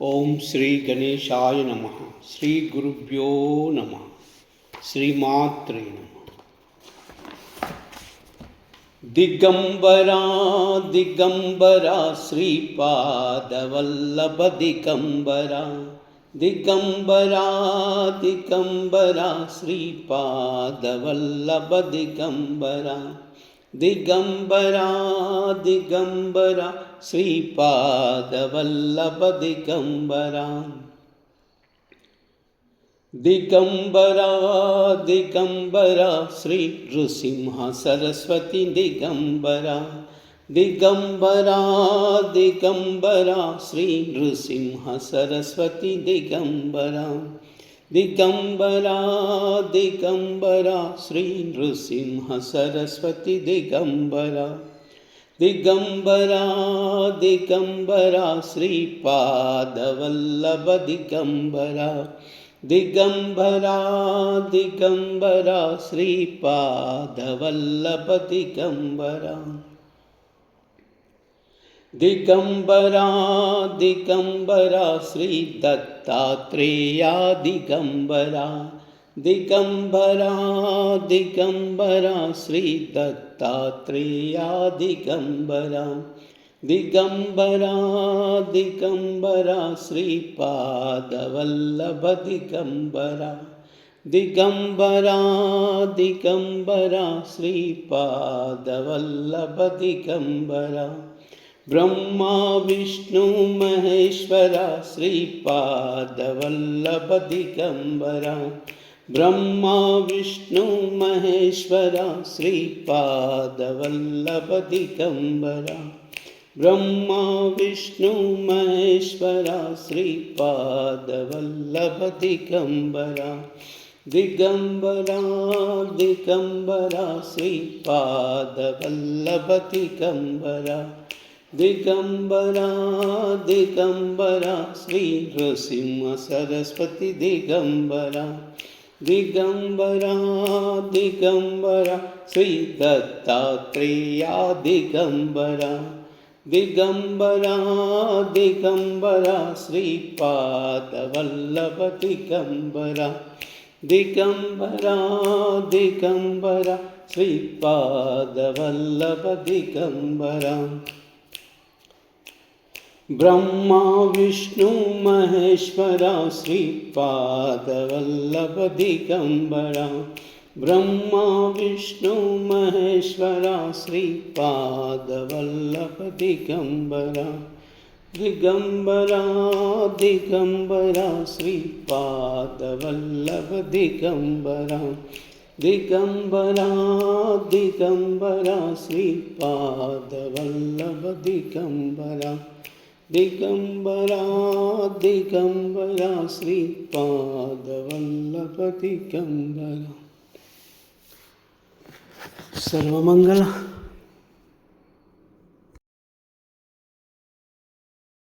ओम श्री गणेशाय नमः। श्री गुरुभ्यो नमः। श्रीमात्रे नमः। दिगंबरा दिगंबरा श्रीपादवल्लभ दिगंबरा दिगंबरा दिगंबरा श्रीपादवल्लभ दिगंबरा दिगंबरा दिगंबरा श्रीपादवल्लभ दिगंबरा दिगंबरा दिगंबरा श्री नृसिंह सरस्वती दिगंबरा दिगंबरा दिगंबरा श्री नृसिंह सरस्वती दिगंबरा दिगंबरा दिगंबरा श्री नृसिंह सरस्वती दिगंबरा दिगंबरा दिगंबरा श्रीपादवल्लभ दिगंबरा दिगंबरा दिगंबरा श्रीपादवल्लभ दिगंबरा दिगंबरा दिगंबरा श्री दत्तात्रेया दिगंबरा दिगंबरा दिगंबरा श्री दत्तात्रेया दिगंबरा दिगंबरा दिगंबरा श्रीपादवल्लभ दिगंबरा दिगंबरा दिगंबरा श्रीपादवल्लभ दिगंबरा ब्रह्मा विष्णु महेश्वरा श्रीपादवल्लभ दिगंबरा ब्रह्मा विष्णु महेश्वरा श्रीपादवल्लभ दिगंबरा ब्रह्मा विष्णु महेश्वरा श्रीपादवल्लभ दिगंबरा दिगंबरा दिगंबरा श्रीपादवल्लभ दिगंबरा दिगंबरा दिगंबरा श्री नृसिंह सरस्वती दिगंबरा दिगंबरा दिगंबरा श्री दत्तात्रेया दिगंबरा दिगंबरा दिगंबरा श्रीपादवल्लभ दिगंबरा दिगंबरा दिगंबरा श्रीपादवल्लभ दिगंबरा ब्रह्मा विष्णु महेश्वरा श्रीपादवल्लभ दिगंबरा ब्रह्मा विष्णु महेश्वरा श्रीपादवल्लभ दिगंबरा दिगंबरा दिगंबरा श्रीपादवल्लभ दिगंबरा दिगंबरा दिगंबरा श्रीपादवल्लभ दिगंबरा दिगंबरा दिगंबरा श्रीपादवल्लभ दिगंबरा। सर्वमंगल।